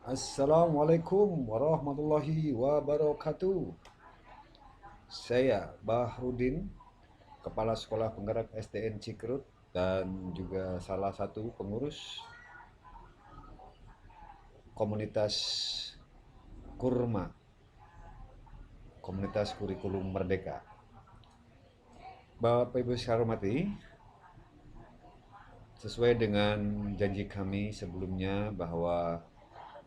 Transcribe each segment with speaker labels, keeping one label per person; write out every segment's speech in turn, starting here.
Speaker 1: Assalamualaikum warahmatullahi wabarakatuh. Saya Bahrudin, Kepala Sekolah Penggerak SDN Cikerut dan juga salah satu pengurus komunitas Kurma, komunitas kurikulum Merdeka. Bapak Ibu saya hormati, sesuai dengan janji kami sebelumnya bahwa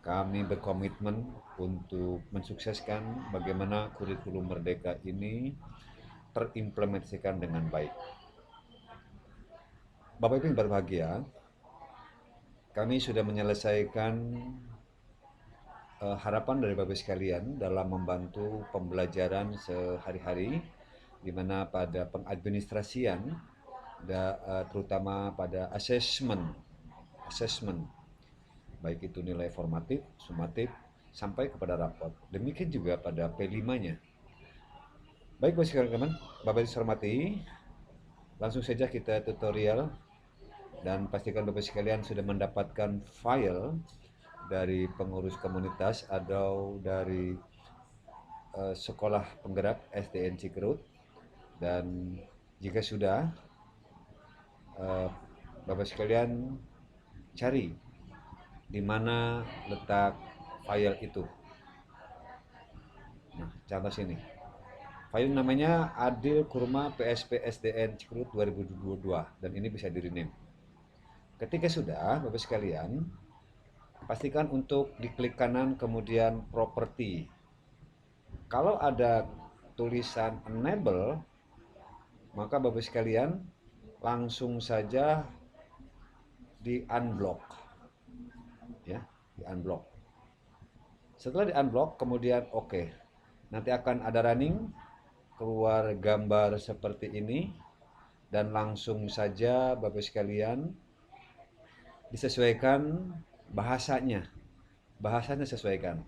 Speaker 1: kami berkomitmen untuk mensukseskan bagaimana kurikulum Merdeka ini terimplementasikan dengan baik. Bapak Ibu yang berbahagia, kami sudah menyelesaikan harapan dari Bapak sekalian dalam membantu pembelajaran sehari-hari, di mana pada pengadministrasian, terutama pada assessment, baik itu nilai formatif, sumatif, sampai kepada raport. Demikian juga pada P5-nya. Baik Bapak sekalian, Bapak Ibu hormati, langsung saja kita tutorial dan pastikan Bapak sekalian sudah mendapatkan file dari pengurus komunitas atau dari sekolah penggerak SDN Cikerut, dan jika sudah, Bapak sekalian cari di mana letak file itu. Nah, contoh sini. File namanya Adil Kurma PSP SDN Cikerut 2022 dan ini bisa di rename. Ketika sudah, Bapak sekalian, pastikan untuk diklik kanan kemudian properti. Kalau ada tulisan enable, maka Bapak sekalian langsung saja di unblock, ya, di unblock. Setelah di unblock kemudian oke. Nanti akan ada running, keluar gambar seperti ini, dan langsung saja Bapak sekalian disesuaikan bahasanya. Bahasanya sesuaikan.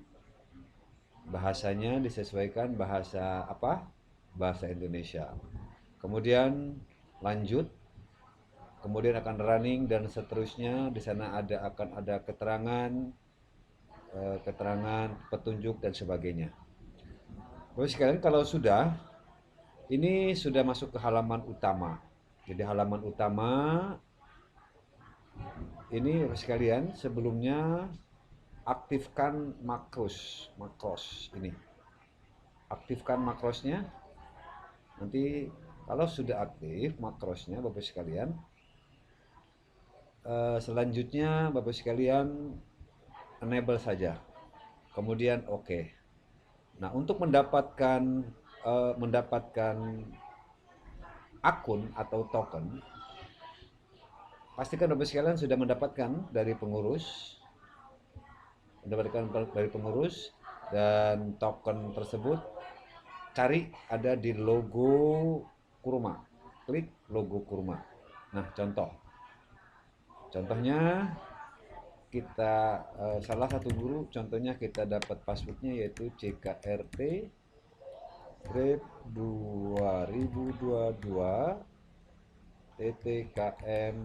Speaker 1: Bahasanya disesuaikan bahasa apa? Bahasa Indonesia. Kemudian lanjut, kemudian akan running dan seterusnya. Di sana akan ada keterangan, petunjuk dan sebagainya. Bapak sekalian, kalau sudah, ini sudah masuk ke halaman utama. Jadi halaman utama ini Bapak sekalian sebelumnya aktifkan makros ini. Aktifkan makrosnya. Nanti kalau sudah aktif makrosnya Bapak sekalian, selanjutnya Bapak sekalian enable saja. Kemudian oke. Nah, untuk mendapatkan akun atau token, pastikan Bapak sekalian sudah mendapatkan dari pengurus, dan token tersebut cari ada di logo kurma. Klik logo kurma. Nah, contohnya kita salah satu guru contohnya kita dapat passwordnya yaitu CKRT Grade 2022 TTKM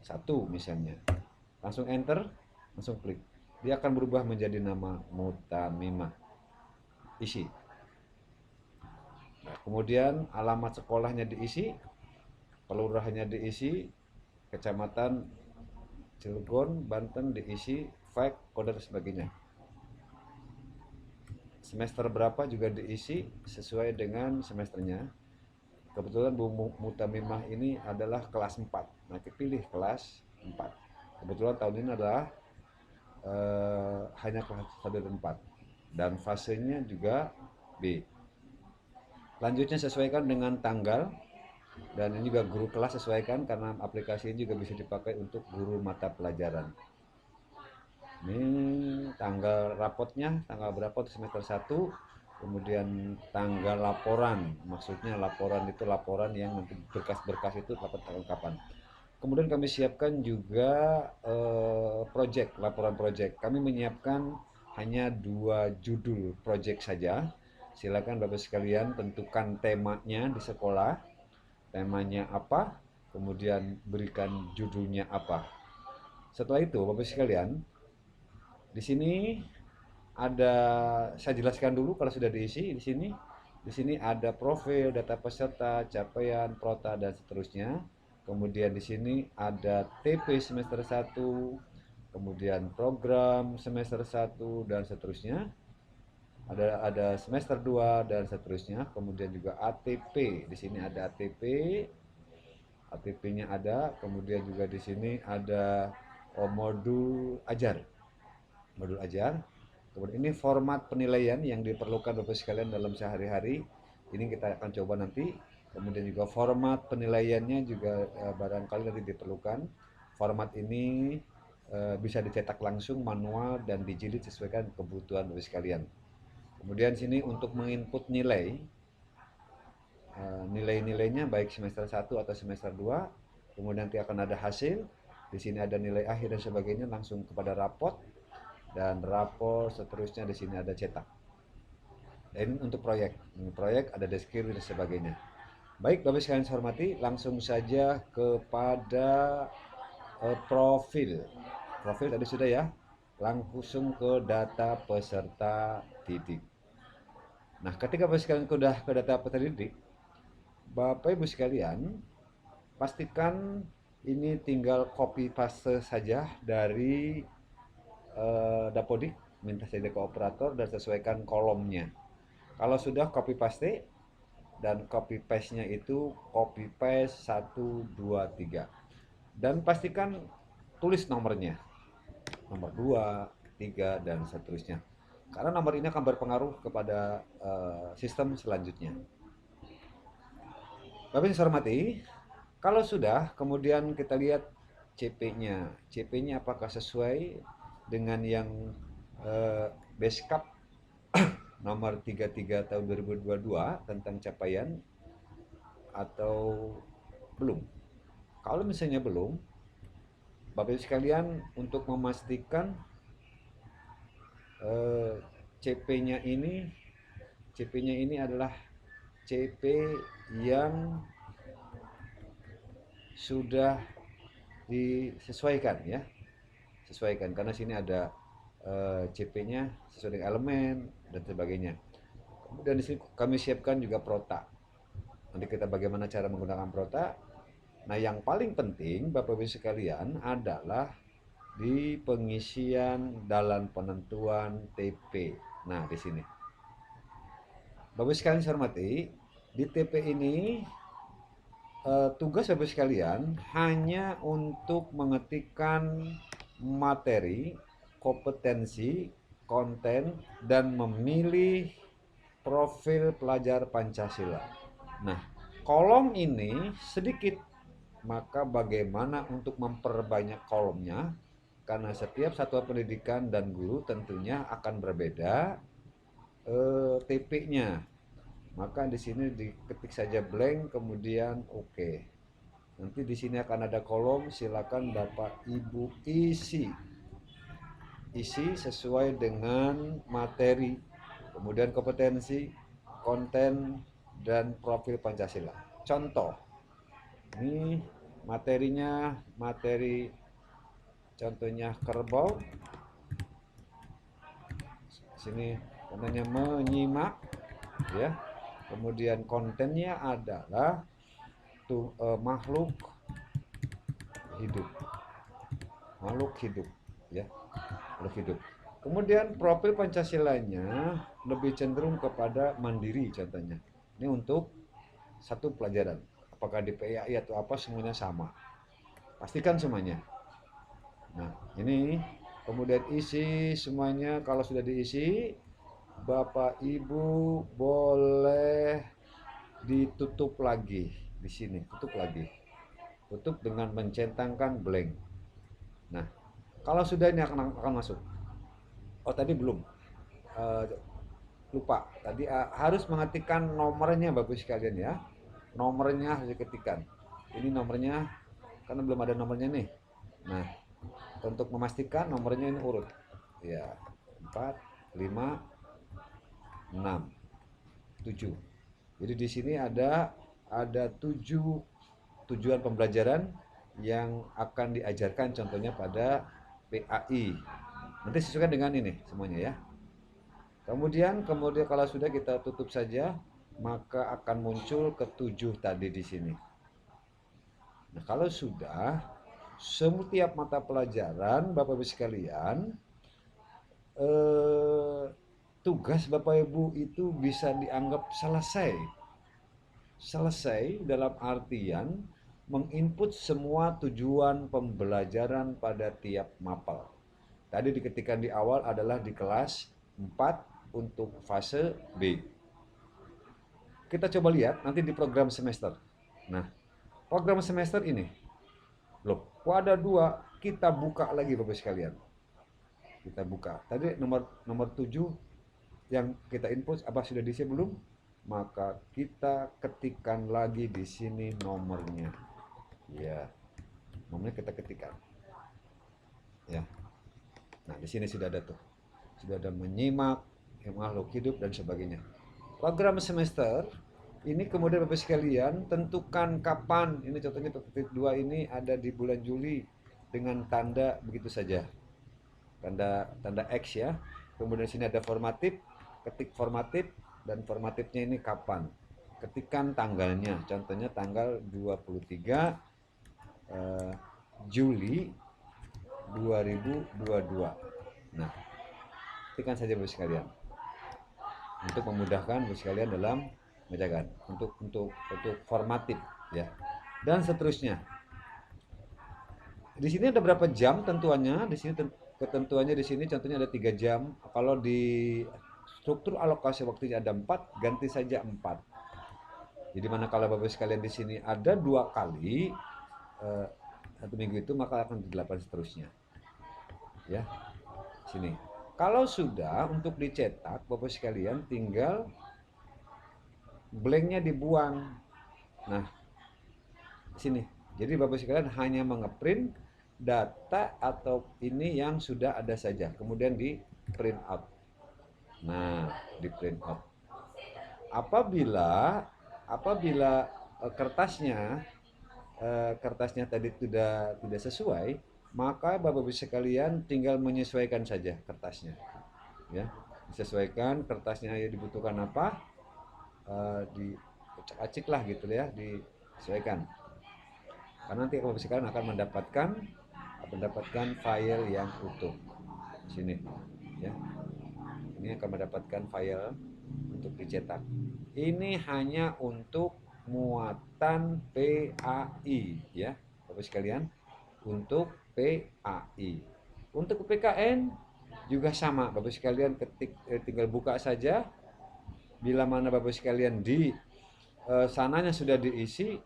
Speaker 1: 1 misalnya. Langsung enter, langsung klik. Dia akan berubah menjadi nama Mutamimah. Isi. Nah, kemudian alamat sekolahnya diisi, kelurahannya diisi, kecamatan Cilegon, Banten diisi, fact, kode dan sebagainya. Semester berapa juga diisi sesuai dengan semesternya. Kebetulan Bu Mutamimah ini adalah kelas 4. Nah, pilih kelas 4. Kebetulan tahun ini adalah hanya kelas 1 dan 4. Dan fasenya juga B. Lanjutnya sesuaikan dengan tanggal, dan ini juga guru kelas sesuaikan karena aplikasi ini juga bisa dipakai untuk guru mata pelajaran. Ini tanggal rapotnya, tanggal berapa untuk semester 1, kemudian tanggal laporan, maksudnya laporan itu laporan yang nanti berkas-berkas itu dapat tanggal kapan. Kemudian kami siapkan juga laporan project. Kami menyiapkan hanya 2 judul project saja. Silakan Bapak sekalian tentukan temanya di sekolah, temanya apa, kemudian berikan judulnya apa. Setelah itu Bapak sekalian Di sini ada, saya jelaskan dulu kalau sudah diisi di sini. Di sini ada profil, data peserta, capaian, prota dan seterusnya. Kemudian di sini ada TP semester 1, kemudian program semester 1 dan seterusnya. Ada semester 2 dan seterusnya. Kemudian juga ATP. Di sini ada ATP. ATP-nya ada, kemudian juga di sini ada modul ajar. Modul ajar. Kemudian ini format penilaian yang diperlukan Bapak sekalian dalam sehari-hari. Ini kita akan coba nanti. Kemudian juga format penilaiannya juga barangkali nanti diperlukan. Format ini bisa dicetak langsung manual dan dijilid sesuai kebutuhan Bapak sekalian. Kemudian sini untuk menginput nilai, nilai-nilainya baik semester 1 atau semester 2. Kemudian nanti akan ada hasil. Di sini ada nilai akhir dan sebagainya langsung kepada raport, dan rapor seterusnya di sini ada cetak. Dan untuk proyek, ada deskripsi dan sebagainya. Baik Bapak sekalian saya hormati, langsung saja kepada profil. Profil tadi sudah ya, langsung ke data peserta didik. Nah, ketika Bapak sekalian sudah ke data peserta didik, Bapak Ibu sekalian pastikan ini tinggal copy paste saja dari Dapodik, minta saja ke operator dan sesuaikan kolomnya. Kalau sudah copy paste, dan copy paste-nya itu copy paste 1, 2, 3. Dan pastikan tulis nomornya. Nomor 2, 3, dan seterusnya. Karena nomor ini akan berpengaruh kepada sistem selanjutnya. Bapak saya hormati, kalau sudah, kemudian kita lihat CP-nya. CP-nya apakah sesuai dengan yang Beskap nomor 33 tahun 2022 tentang capaian atau belum. Kalau misalnya belum, Bapak Ibu sekalian untuk memastikan CP-nya ini adalah CP yang sudah disesuaikan ya. Sesuaikan karena sini ada CP-nya sesuai dengan elemen dan sebagainya. Kemudian di sini kami siapkan juga prota. Nanti kita bagaimana cara menggunakan prota. Nah, yang paling penting Bapak Ibu sekalian adalah di pengisian dalam penentuan TP. Nah, di sini. Bapak Ibu sekalian saya hormati, di TP ini tugas Bapak Ibu sekalian hanya untuk mengetikkan materi, kompetensi, konten, dan memilih profil pelajar Pancasila. Nah, kolom ini sedikit, maka bagaimana untuk memperbanyak kolomnya? Karena setiap satuan pendidikan dan guru tentunya akan berbeda TP-nya. Maka di sini diketik saja blank, kemudian oke. Nanti di sini akan ada kolom, silakan Bapak Ibu isi sesuai dengan materi, kemudian kompetensi, konten, dan profil Pancasila. Contoh, ini materinya, contohnya kerbau. Sini contohnya menyimak, ya. Kemudian kontennya adalah makhluk hidup, ya. Makhluk hidup. Kemudian profil Pancasilanya lebih cenderung kepada mandiri contohnya. Ini untuk satu pelajaran. Apakah di PAI atau apa semuanya sama. Pastikan semuanya. Nah, ini kemudian isi semuanya. Kalau sudah diisi, Bapak Ibu boleh ditutup lagi di sini, tutup lagi. Tutup dengan mencentangkan blank. Nah, kalau sudah ini akan masuk. Oh, tadi belum. Lupa. Tadi harus mengetikkan nomornya Bapak sekalian ya. Nomornya harus diketikkan. Ini nomornya karena belum ada nomornya nih. Nah, untuk memastikan nomornya ini urut. Ya, 4, 5, 6, 7. Jadi di sini ada 7 tujuan pembelajaran yang akan diajarkan contohnya pada PAI. Nanti sesuaikan dengan ini semuanya ya. Kemudian kalau sudah kita tutup saja, maka akan muncul ketujuh tadi di sini. Nah, kalau sudah setiap mata pelajaran Bapak Ibu sekalian, tugas Bapak Ibu itu bisa dianggap selesai. Selesai dalam artian menginput semua tujuan pembelajaran pada tiap mapel. Tadi diketikkan di awal adalah di kelas 4 untuk fase B. Kita coba lihat nanti di program semester. Nah, program semester ini, loh, kok ada dua? Kita buka lagi Bapak sekalian. Kita buka. Tadi nomor 7 yang kita input apa sudah diisi belum? Maka kita ketikkan lagi di sini nomornya. Ya, nomornya kita ketikkan. Ya. Nah, di sini sudah ada tuh. Sudah ada menyimak, makhluk hidup dan sebagainya. Program semester ini kemudian Bapak sekalian tentukan kapan. Ini contohnya titik 2 ini ada di bulan Juli dengan tanda begitu saja. Tanda X ya. Kemudian sini ada formatif, ketik formatif dan formatifnya ini kapan. Ketikkan tanggalnya. Contohnya tanggal 23 Juli 2022. Nah, ketikkan saja Bapak sekalian. Untuk memudahkan Bapak sekalian dalam menjaga untuk formatif ya. Dan seterusnya. Di sini ada berapa jam tentuannya? Di sini ketentuannya di sini contohnya ada 3 jam. Kalau di struktur alokasi waktunya ada 4, ganti saja 4. Jadi manakala Bapak sekalian di sini ada 2 kali satu minggu itu maka akan di-8 seterusnya. Ya. Sini. Kalau sudah untuk dicetak Bapak sekalian tinggal blanknya dibuang. Nah, sini. Jadi Bapak sekalian hanya mengeprint data atau ini yang sudah ada saja, kemudian di print out. Nah, di print out. Apabila kertasnya tadi tidak sesuai, maka Bapak Ibu sekalian tinggal menyesuaikan saja kertasnya. Ya, disesuaikan kertasnya ya dibutuhkan apa, acik lah gitu ya, disesuaikan. Karena nanti Bapak Ibu sekalian akan mendapatkan file yang utuh. Sini, ya. Ini akan mendapatkan file untuk dicetak. Ini hanya untuk muatan PAI ya, Bapak sekalian, untuk PAI. Untuk PKN juga sama, Bapak sekalian tinggal buka saja. Bila mana Bapak sekalian di sananya sudah diisi,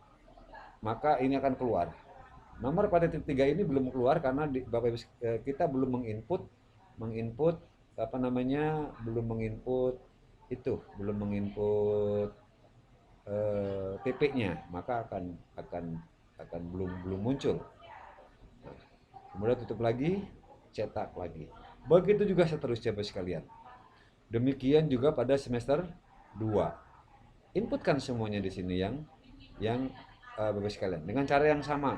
Speaker 1: maka ini akan keluar. Nomor pada titik 3 ini belum keluar karena Bapak kita belum menginput apa namanya, belum menginput TP-nya, maka akan belum muncul. Nah, kemudian tutup lagi, cetak lagi. Begitu juga seterusnya Bapak sekalian. Demikian juga pada semester 2. Inputkan semuanya di sini yang Bapak sekalian dengan cara yang sama.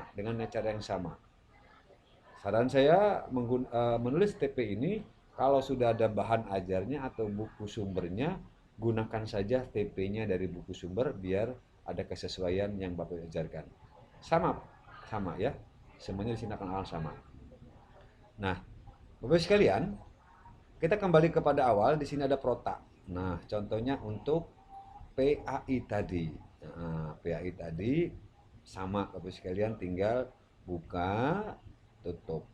Speaker 1: Saran saya menulis TP ini kalau sudah ada bahan ajarnya atau buku sumbernya, gunakan saja TP-nya dari buku sumber biar ada kesesuaian yang Bapak ajarkan. Sama ya. Semuanya di sini akan sama. Nah, Bapak sekalian, kita kembali kepada awal. Di sini ada prota. Nah, contohnya untuk PAI tadi. Nah, PAI tadi sama Bapak sekalian, tinggal buka, tutup.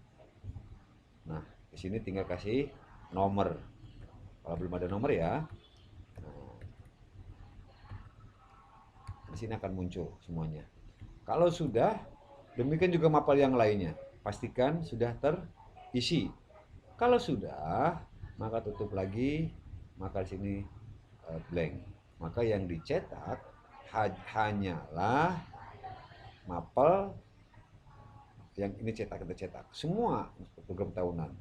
Speaker 1: Nah, di sini tinggal kasih nomor. Kalau belum ada nomor ya, nah, di sini akan muncul semuanya. Kalau sudah, demikian juga mapel yang lainnya. Pastikan sudah terisi. Kalau sudah, maka tutup lagi, maka di sini blank. Maka yang dicetak hanyalah mapel yang ini kita cetak semua program tahunan.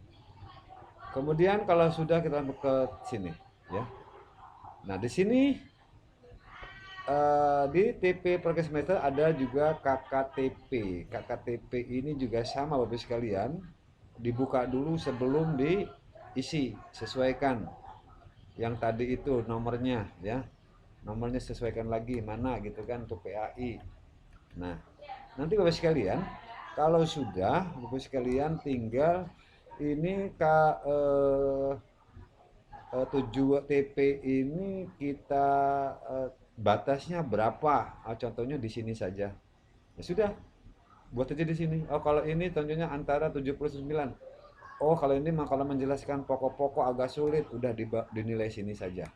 Speaker 1: Kemudian kalau sudah kita ke sini ya. Nah, di sini di TP program semester ada juga KKTP. KKTP ini juga sama Bapak sekalian. dibuka dulu sebelum diisi, sesuaikan yang tadi itu nomornya ya, nomornya sesuaikan lagi mana gitu kan untuk PAI. Nah, nanti Bapak sekalian, kalau sudah Bapak sekalian tinggal ini tujuh TP ini kita batasnya berapa? Contohnya di sini saja. Ya sudah, buat aja di sini. Oh, kalau ini tentunya antara 79. Oh, kalau ini mah kalau menjelaskan pokok-pokok agak sulit, udah dinilai sini saja.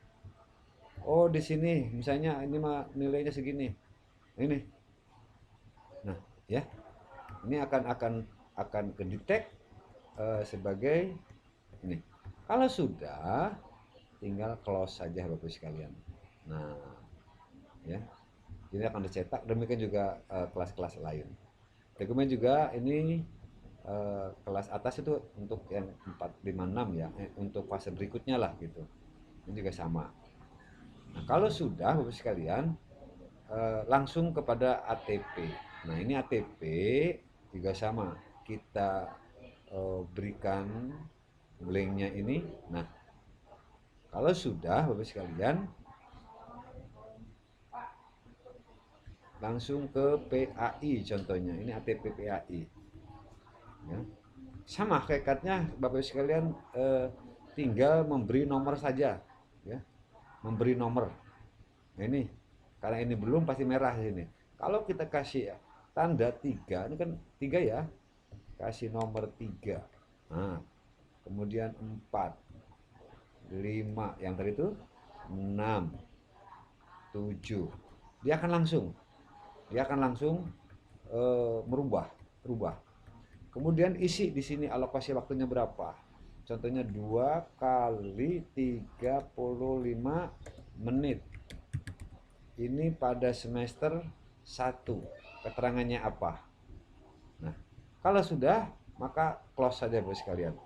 Speaker 1: Oh, di sini misalnya ini mah nilainya segini. Ini. Nah, ya. Ini akan kedetek sebagai ini. Kalau sudah, tinggal close saja Bapak sekalian. Nah, ya. Ini akan dicetak, demikian juga kelas-kelas lain. Dokumen juga ini kelas atas itu untuk yang 4, 5, 6 ya, untuk fase berikutnya lah gitu. Ini juga sama. Nah, kalau sudah Bapak sekalian langsung kepada ATP. Nah, ini ATP juga sama. Kita berikan blanknya ini. Nah, kalau sudah Bapak sekalian langsung ke PAI contohnya. Ini ATP PAI. Ya. Sama hakikatnya Bapak sekalian tinggal memberi nomor saja ya. Memberi nomor. Nah, ini karena ini belum pasti merah ini. Kalau kita kasih tanda 3, ini kan 3 ya. Kasih nomor 3. Nah, kemudian 4, 5, yang tadi itu 6, 7. Dia akan langsung berubah. Kemudian isi di sini alokasi waktunya berapa? Contohnya 2 kali 35 menit. Ini pada semester 1. Keterangannya apa? Nah, kalau sudah, maka close saja Bapak sekalian.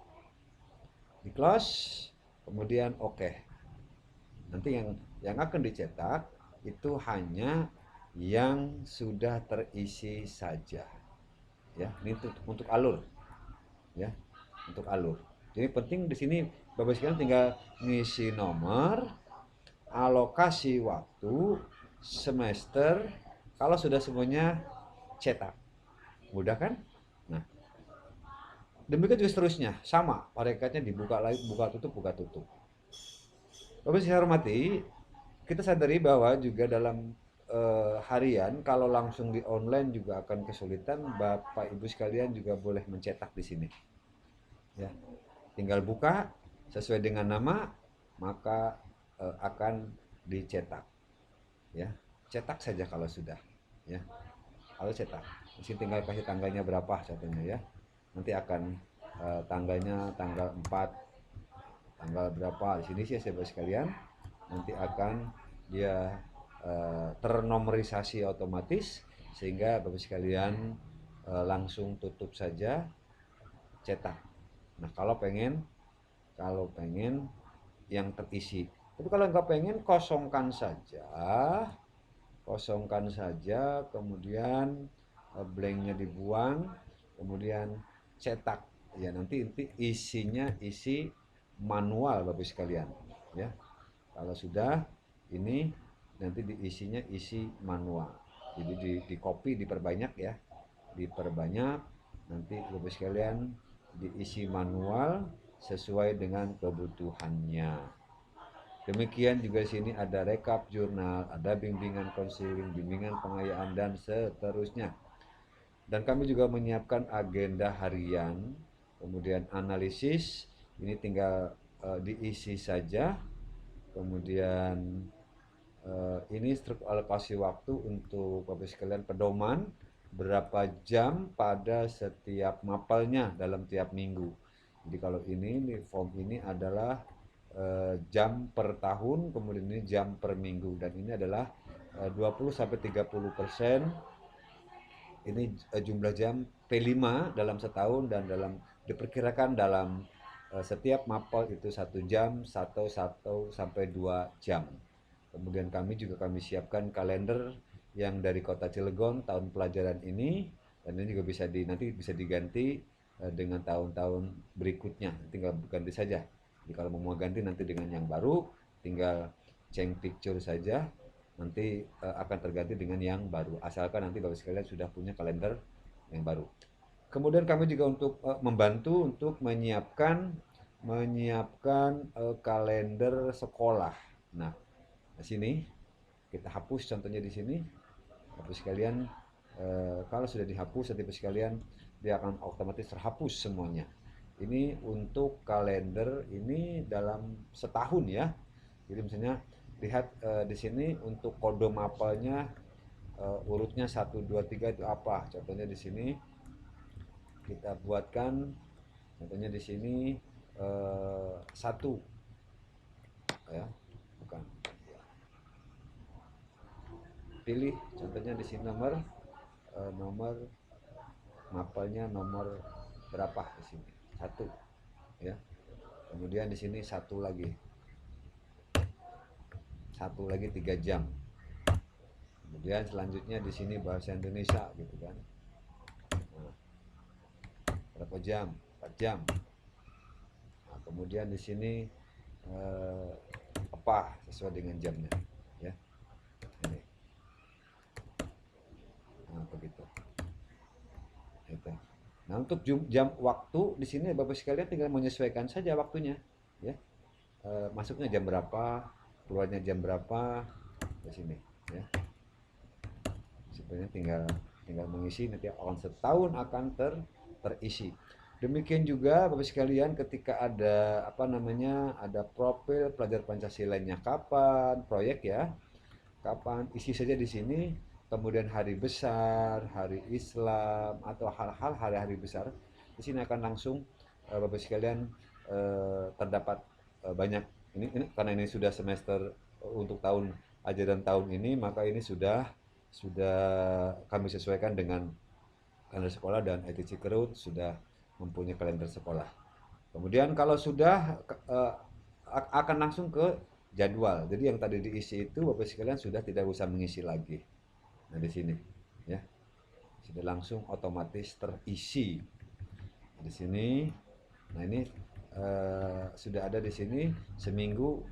Speaker 1: Di close, kemudian oke. Nanti yang akan dicetak itu hanya yang sudah terisi saja. Ya, ini untuk alur. Ya, untuk alur. Jadi penting di sini Bapak sekalian tinggal ngisi nomor, alokasi waktu, semester, kalau sudah semuanya cetak. Mudah kan? Nah, demikian juga seterusnya, sama, parekatnya dibuka lagi, buka tutup. Bapak saya hormati, kita sadari bahwa juga dalam harian kalau langsung di online juga akan kesulitan. Bapak Ibu sekalian juga boleh mencetak di sini. Ya, tinggal buka sesuai dengan nama, maka akan dicetak. Ya, cetak saja kalau sudah. Ya, kalau cetak. Di sini tinggal kasih tanggalnya berapa contohnya ya. Nanti akan tanggalnya tanggal 4, tanggal berapa di sini sih sahabat sekalian, nanti akan dia ternomorisasi otomatis sehingga Bapak sekalian langsung tutup saja cetak. Nah, kalau pengen yang terisi, tapi kalau nggak pengen kosongkan saja, kemudian blanknya dibuang, kemudian cetak ya. Nanti isinya isi manual Bapak sekalian ya. Kalau sudah ini nanti diisinya isi manual, jadi di copy diperbanyak ya, diperbanyak nanti Bapak sekalian diisi manual sesuai dengan kebutuhannya. Demikian juga di sini ada rekap jurnal, ada bimbingan konseling, bimbingan pengayaan dan seterusnya. Dan kami juga menyiapkan agenda harian, kemudian analisis, ini tinggal diisi saja. Kemudian ini struktur alokasi waktu untuk Bapak sekalian pedoman berapa jam pada setiap mapelnya dalam tiap minggu. Jadi kalau ini form ini adalah jam per tahun, kemudian ini jam per minggu, dan ini adalah 20-30% ini jumlah jam P5 dalam setahun, dan diperkirakan dalam setiap mapel itu 1 jam, 1 sampai 2 jam. Kemudian kami siapkan kalender yang dari Kota Cilegon tahun pelajaran ini, dan ini juga nanti bisa diganti dengan tahun-tahun berikutnya, tinggal ganti saja. Jadi kalau mau ganti nanti dengan yang baru, tinggal change picture saja, nanti akan terganti dengan yang baru. Asalkan nanti Bapak sekalian sudah punya kalender yang baru. Kemudian kami juga untuk membantu untuk menyiapkan kalender sekolah. Nah, di sini kita hapus contohnya di sini. Bapak sekalian, kalau sudah dihapus nanti Bapak sekalian dia akan otomatis terhapus semuanya. Ini untuk kalender ini dalam setahun ya. Jadi misalnya lihat di sini untuk kode mapelnya urutnya 1 2 3 itu apa? Contohnya di sini kita buatkan contohnya di sini satu ya, bukan. Pilih contohnya di sini nomor mapelnya nomor berapa di sini? Satu ya. Kemudian di sini satu lagi 3 jam. Kemudian selanjutnya di sini bahasa Indonesia gitu kan. Nah, berapa jam? 4 jam. Nah, kemudian di sini apa sesuai dengan jamnya ya. Ini. Nah, begitu. Itu. Nah, untuk jam waktu di sini Bapak sekalian tinggal menyesuaikan saja waktunya ya. Masuknya jam berapa, keluarnya jam berapa di sini ya. Sebenarnya tinggal mengisi, nanti akan setahun akan terisi. Demikian juga Bapak sekalian ketika ada apa namanya ada profil pelajar Pancasilanya kapan proyek ya kapan isi saja di sini, kemudian hari besar, hari Islam atau hal-hal hari-hari besar di sini akan langsung Bapak sekalian terdapat banyak ini karena ini sudah semester untuk tahun ajaran tahun ini, maka ini sudah kami sesuaikan dengan kalender sekolah dan IT Cikerut sudah mempunyai kalender sekolah. Kemudian kalau sudah akan langsung ke jadwal. Jadi yang tadi diisi itu Bapak sekalian sudah tidak usah mengisi lagi. Nah, di sini ya. Sudah langsung otomatis terisi. Di sini. Nah, ini sudah ada di sini seminggu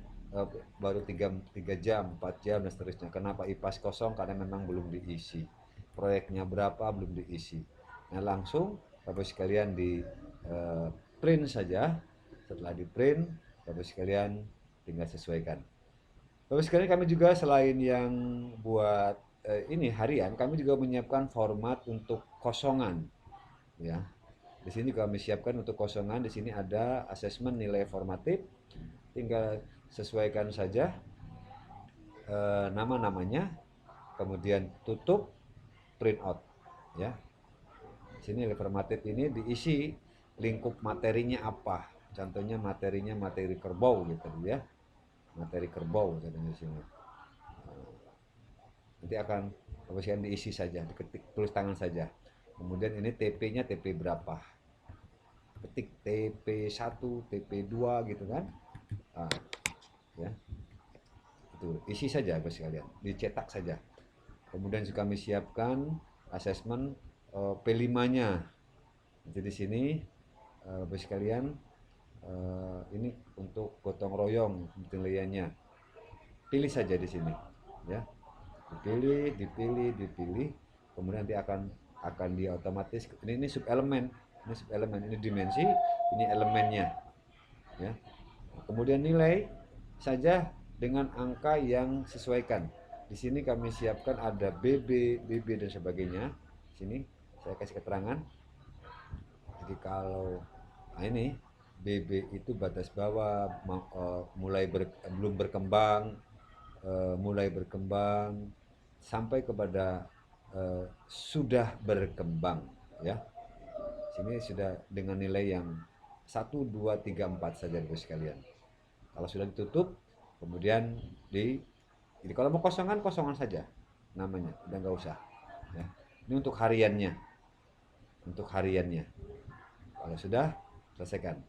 Speaker 1: baru 3 jam, 4 jam dan seterusnya. Kenapa IPAS kosong? Karena memang belum diisi. Proyeknya berapa belum diisi. Nah, langsung Bapak sekalian di print saja. Setelah di print, Bapak sekalian tinggal sesuaikan. Bapak sekalian kami juga selain yang buat ini harian, kami juga menyiapkan format untuk kosongan ya. Di sini kami siapkan untuk kosongan, di sini ada asesmen nilai formatif. Tinggal sesuaikan saja nama-namanya, kemudian tutup print out ya. Di sini nilai formatif ini diisi lingkup materinya apa. Contohnya materinya materi kerbau gitu ya. Materi kerbau contohnya di sini. Nanti akan habiskan diisi saja, diketik tulis tangan saja. Kemudian ini TP-nya TP berapa? Ketik TP1, TP2 gitu kan. Nah, ya. Itu isi saja Bapak sekalian, dicetak saja. Kemudian kami siapkan asesmen P5-nya. Jadi di sini Bapak sekalian ini untuk gotong royong penilaiannya. Pilih saja di sini ya. Dipilih, kemudian nanti akan dia otomatis ini sub elemen, ini dimensi, ini elemennya ya. Kemudian nilai saja dengan angka yang sesuaikan. Di sini kami siapkan ada BB dan sebagainya. Sini saya kasih keterangan. Jadi kalau ini BB itu batas bawah belum berkembang, mulai berkembang sampai kepada sudah berkembang ya. Sini sudah dengan nilai yang 1 2 3 4 saja Bapak sekalian. Kalau sudah ditutup kemudian jadi kalau mau kosongan saja namanya, udah nggak usah ya. Ini untuk hariannya. Kalau sudah selesaikan.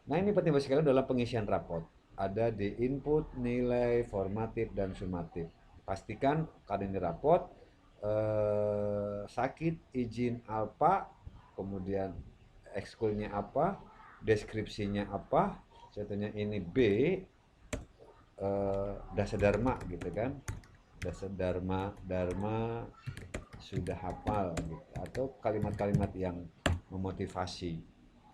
Speaker 1: Nah, ini penting Bapak sekalian dalam pengisian raport. Ada di input, nilai, formatif, dan sumatif. Pastikan kalau ini raport sakit izin alpa, kemudian ekskulnya apa, deskripsinya apa. Contohnya ini B, Dasa Dharma gitu kan, Dasa Dharma, Dharma sudah hafal gitu. Atau kalimat-kalimat yang memotivasi,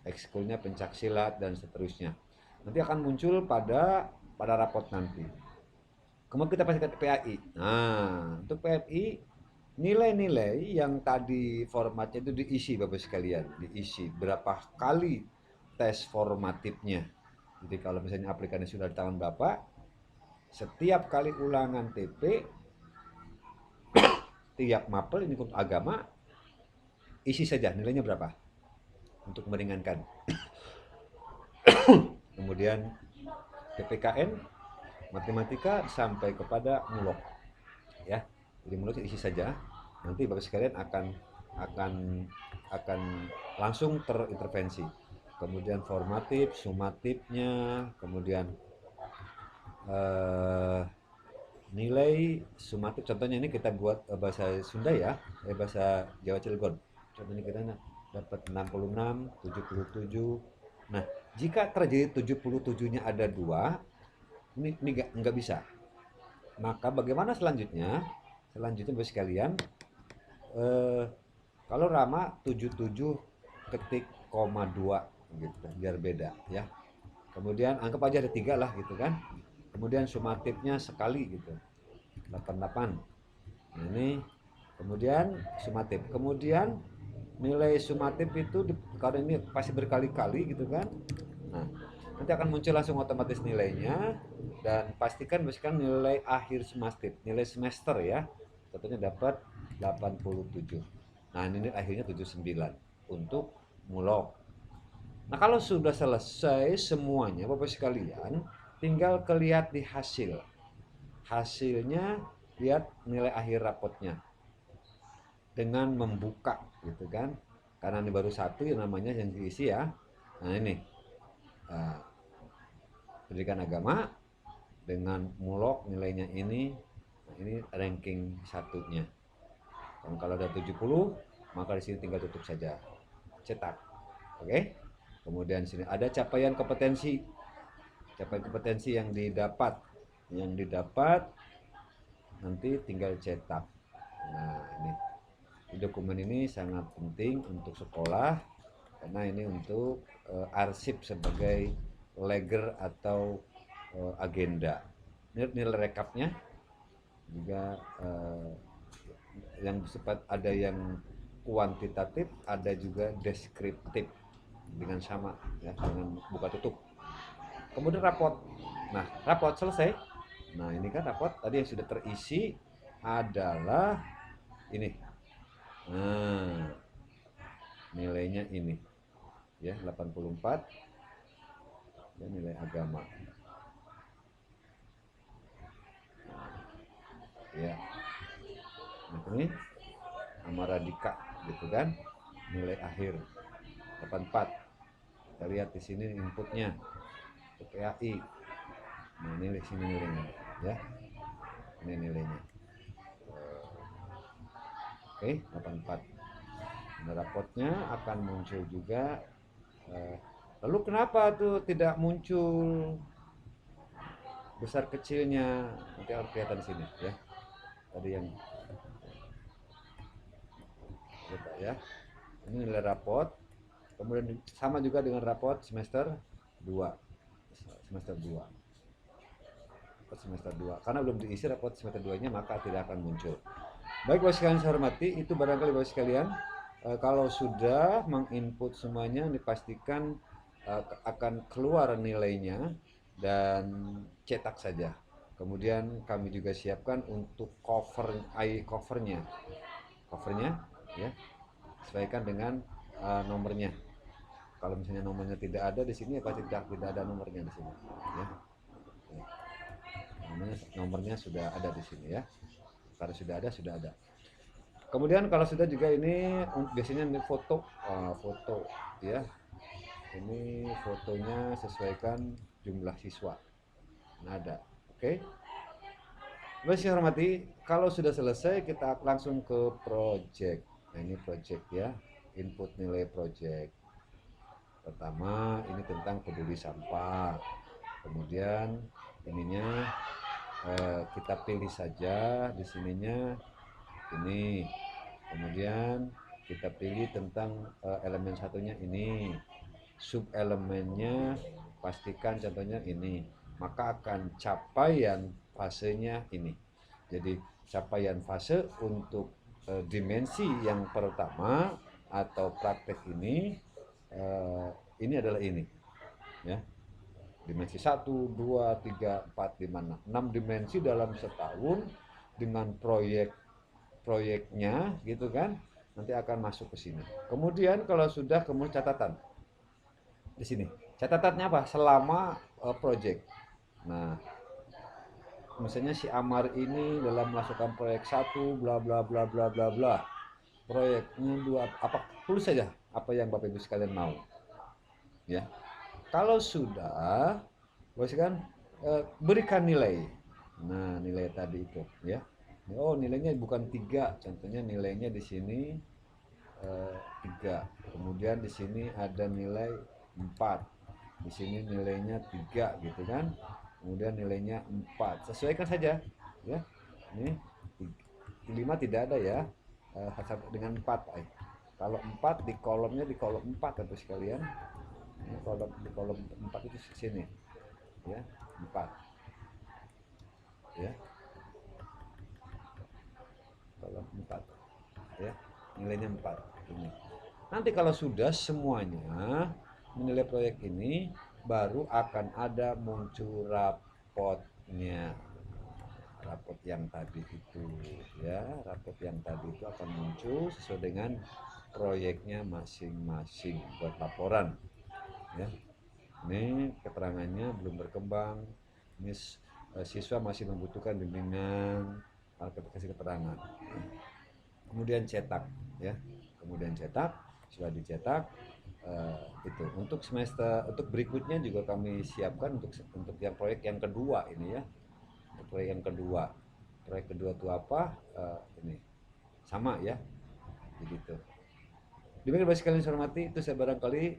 Speaker 1: ekskulnya pencak silat dan seterusnya. Nanti akan muncul pada rapot nanti. Kemudian kita pastikan PAI. Nah, untuk PAI nilai-nilai yang tadi formatnya itu diisi Bapak sekalian, diisi berapa kali tes formatifnya. Jadi kalau misalnya aplikasinya sudah di tangan Bapak, setiap kali ulangan TP, tiap mapel ini untuk agama, isi saja nilainya berapa untuk meringankan. Kemudian PPKN, matematika sampai kepada mulok, ya. Jadi mulok isi saja. Nanti Bapak sekalian akan akan langsung terintervensi. Kemudian formatif, sumatifnya, kemudian nilai sumatif. Contohnya ini kita buat bahasa Sunda ya, bahasa Jawa Cilegon. Contohnya kita dapat 66, 77. Nah, jika terjadi 77-nya ada 2, ini nggak bisa. Maka bagaimana selanjutnya? Selanjutnya Bapak sekalian, kalau Rama 77 ketik koma 2 gitu, biar beda ya. Kemudian anggap aja ada 3 lah gitu kan. Kemudian sumatifnya sekali gitu, 88. Nah, ini kemudian sumatif. Kemudian nilai sumatif itu kalau ini pasti berkali-kali gitu kan. Nah, nanti akan muncul langsung otomatis nilainya, dan pastikan misalkan nilai akhir semester, nilai semester ya. Contohnya dapat 87. Nah, ini akhirnya 79 untuk mulok. Nah, kalau sudah selesai semuanya Bapak sekalian, tinggal kelihat di hasil. Hasilnya lihat nilai akhir rapotnya dengan membuka gitu kan. Karena ini baru satu yang namanya yang diisi ya. Nah, ini pendidikan agama dengan mulok nilainya ini. Nah, ini ranking satunya. Dan kalau ada 70, maka di sini tinggal tutup saja. Cetak. Oke? Kemudian di sini ada capaian kompetensi. Capaian kompetensi yang didapat. Yang didapat nanti tinggal cetak. Nah, ini di dokumen ini sangat penting untuk sekolah karena ini untuk arsip sebagai leger atau agenda. Nilai rekapnya juga yang sempat ada yang kuantitatif, ada juga deskriptif dengan sama ya, dengan buka tutup. Kemudian rapot. Nah, rapot selesai. Nah, ini kan rapot tadi yang sudah terisi adalah ini. Nah, nilainya ini ya, 84 dan nilai agama. Ya. Nah, ini Amaradika gitu kan. Nilai akhir 84. Kita lihat di sini inputnya. PPAI. Nah, ini di sini nilainya ya. Ini nilainya. Oke, 84. Nah, rapotnya akan muncul juga. Lalu kenapa tuh tidak muncul besar kecilnya? Nanti harus kelihatan di sini ya. Tadi yang coba ya. Ini nilai rapot. Kemudian sama juga dengan rapot semester 2. Semester 2. Semester 2. Karena belum diisi rapot semester 2-nya, maka tidak akan muncul. Baik Bapak sekalian saya hormati, itu barangkali Bapak sekalian kalau sudah menginput semuanya dipastikan akan keluar nilainya dan cetak saja. Kemudian kami juga siapkan untuk covernya ya, sesuaikan dengan nomornya. Kalau misalnya nomornya tidak ada di sini, pasti tidak ada nomornya di sini ya. Nomornya sudah ada di sini ya. Kalau sudah ada. Kemudian kalau sudah juga ini biasanya ini foto ya. Ini fotonya sesuaikan jumlah siswa. Nah, ada. Oke. Baik, saya hormati, kalau sudah selesai kita langsung ke project. Nah, ini project ya. Input nilai project. Pertama ini tentang peduli sampah. Kemudian ininya kita pilih saja di sininya ini. Kemudian kita pilih tentang elemen satunya ini. Sub elemennya pastikan contohnya ini. Maka akan capaian fasenya ini. Jadi capaian fase untuk dimensi yang pertama atau praktek ini adalah ini ya, dimensi 1, 2, 3, 4, 5, 6 dimensi dalam setahun dengan proyeknya gitu kan, nanti akan masuk ke sini. Kemudian kalau sudah, kemudian catatan di sini, catatannya apa selama proyek. Nah, misalnya si Amar ini dalam melakukan proyek 1 bla bla bla bla bla bla, proyeknya 2 apa, tulis saja apa yang Bapak Ibu sekalian mau ya. Kalau sudah kan berikan nilai. Nah, nilai tadi itu ya. Oh, nilainya bukan 3, contohnya nilainya di sini 3. Kemudian di sini ada nilai 4. Di sini nilainya 3 gitu kan. Kemudian nilainya 4. Sesuaikan saja ya. Ini 5 tidak ada ya. Dengan 4. Kalau 4 di kolomnya di kolom 4 Bapak sekalian. Ini kolom di kolom 4 itu sini. Ya, 4. Ya. Kolom 4. Ya. Nilainya 4 ini. Nanti kalau sudah semuanya menilai proyek ini, baru akan ada muncul rapotnya. Rapot yang tadi itu ya, rapot yang tadi itu akan muncul sesuai dengan proyeknya masing-masing buat laporan ya. Ini keterangannya belum berkembang, ini siswa masih membutuhkan bimbingan, kasih keterangan. Kemudian cetak ya, kemudian cetak, sudah dicetak itu untuk semester, untuk berikutnya juga kami siapkan untuk yang proyek yang kedua ini ya. Untuk proyek yang kedua, proyek kedua itu apa, ini sama ya, begitu. Demikian Bapak sekalian saya hormati, itu saya barangkali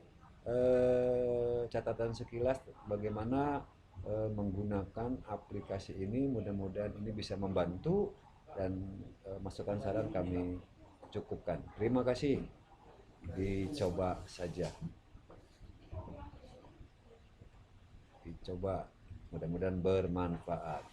Speaker 1: catatan sekilas bagaimana menggunakan aplikasi ini. Mudah-mudahan ini bisa membantu dan masukan saran kami cukupkan. Terima kasih, dicoba saja, dicoba, mudah-mudahan bermanfaat.